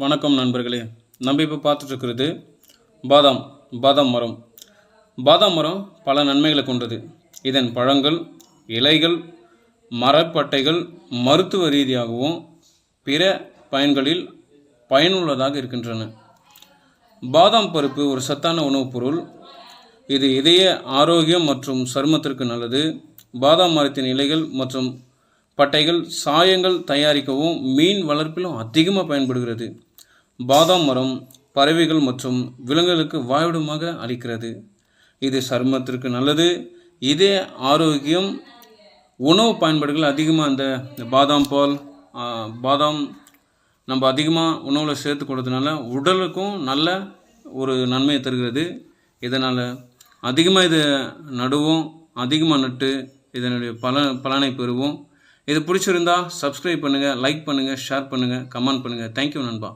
வணக்கம் நண்பர்களே. நம்ம இப்போ பார்த்துட்ருக்கிறது பாதாம் மரம். பாதாம் மரம் பல நன்மைகளை கொண்டது. இதன் பழங்கள், இலைகள், மரப்பட்டைகள் மருத்துவ ரீதியாகவும் பிற பயன்களில் பயனுள்ளதாக இருக்கின்றன. பாதாம் பருப்பு ஒரு சத்தான உணவுப் பொருள். இது இதய ஆரோக்கியம் மற்றும் சருமத்திற்கு நல்லது. பாதாம் மரத்தின் இலைகள் மற்றும் பட்டைகள் சாயங்கள் தயாரிக்கவும் மீன் வளர்ப்பிலும் அதிகமாக பயன்படுகிறது. பாதாம் மரம் பறவைகள் மற்றும் விலங்குகளுக்கு வாழ்விடமாக அளிக்கிறது. இது சருமத்திற்கு நல்லது. இதே ஆரோக்கியம் உணவு பயன்பாடுகள் அதிகமாக இந்த பாதாம் பால், பாதாம் நம்ம அதிகமாக உணவில் சேர்த்து கொடுத்தனால உடலுக்கும் நல்ல ஒரு நன்மையை தருகிறது. இதனால் அதிகமாக இதை நடுவோம், அதிகமாக நட்டு இதனுடைய பலனை பெறுவோம். இது பிடிச்சிருந்தா சப்ஸ்கிரைப் பண்ணுங்கள், லைக் பண்ணுங்கள், ஷேர் பண்ணுங்கள், கமெண்ட் பண்ணுங்கள். தேங்க்யூ நண்பா.